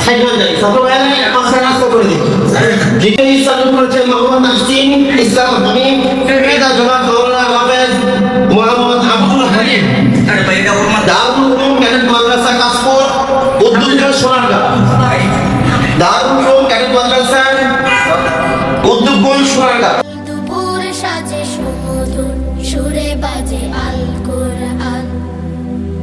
side হয়ে যায় ছোট ভাই পাঁচটা নাস্তা করে দিই দ্বিতীয় স্থান করেছে মোহাম্মদ নাসিম ইসলাম হামিদ মেধা জনাব মাওলানা হাফেজ মোহাম্মদ আব্দুল হালিম দারুল উলুম ক্যাডেট মাদ্রাসা কাশপুর উদ্যোগপুর সোনারগাঁ দারুল উলুম ক্যাডেট মাদ্রাসা উদ্যোগপুর সোনারগাঁ দুপুর সাজে সুমধুর সুরে বাজে আল কোরআন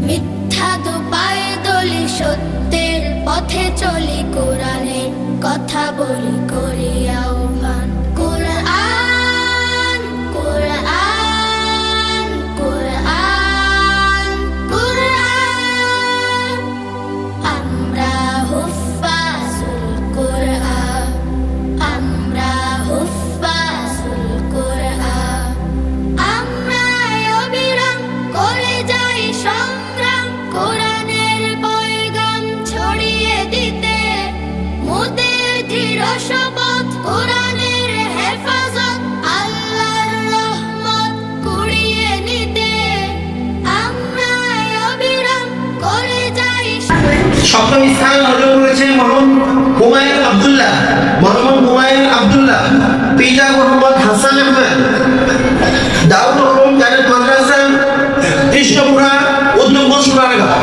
মিথ্যা তো পায়ে দলি সত্যের পথে চলি কোরআনের কথা বলি করি আহ্বান কোরআন কোরআন কোরআন কোরআন আমরা হুফাজুল কোরআন আমরা হুফাজুল কোরআন আমরা অবিরাম করে যাই সংগ্রাম কোরআনের পয়গাম ছড়িয়ে দিতে মোদের দৃঢ় শপথ কোরআনের হেফাজত আল্লাহর রহমত কুড়িয়ে নিতে আমরা অবিরাম করে যাই সপ্তম স্থান অর্জন করেছে হুমায়ুন আব্দুল্লাহ পিতা মোহাম্মদ হাসান আহমেদ দারুল উলুম ক্যাডেট মাদ্রাসা কৃষ্ণপুরা উদ্যোগপুর সোনারগাঁ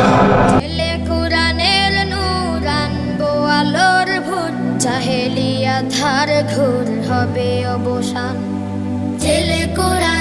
ছেলে কোরআনের নূর আনবো আলোর ভোর জাহেলিয়া ধার ঘোর হবে অবসান ছেলে কোরআন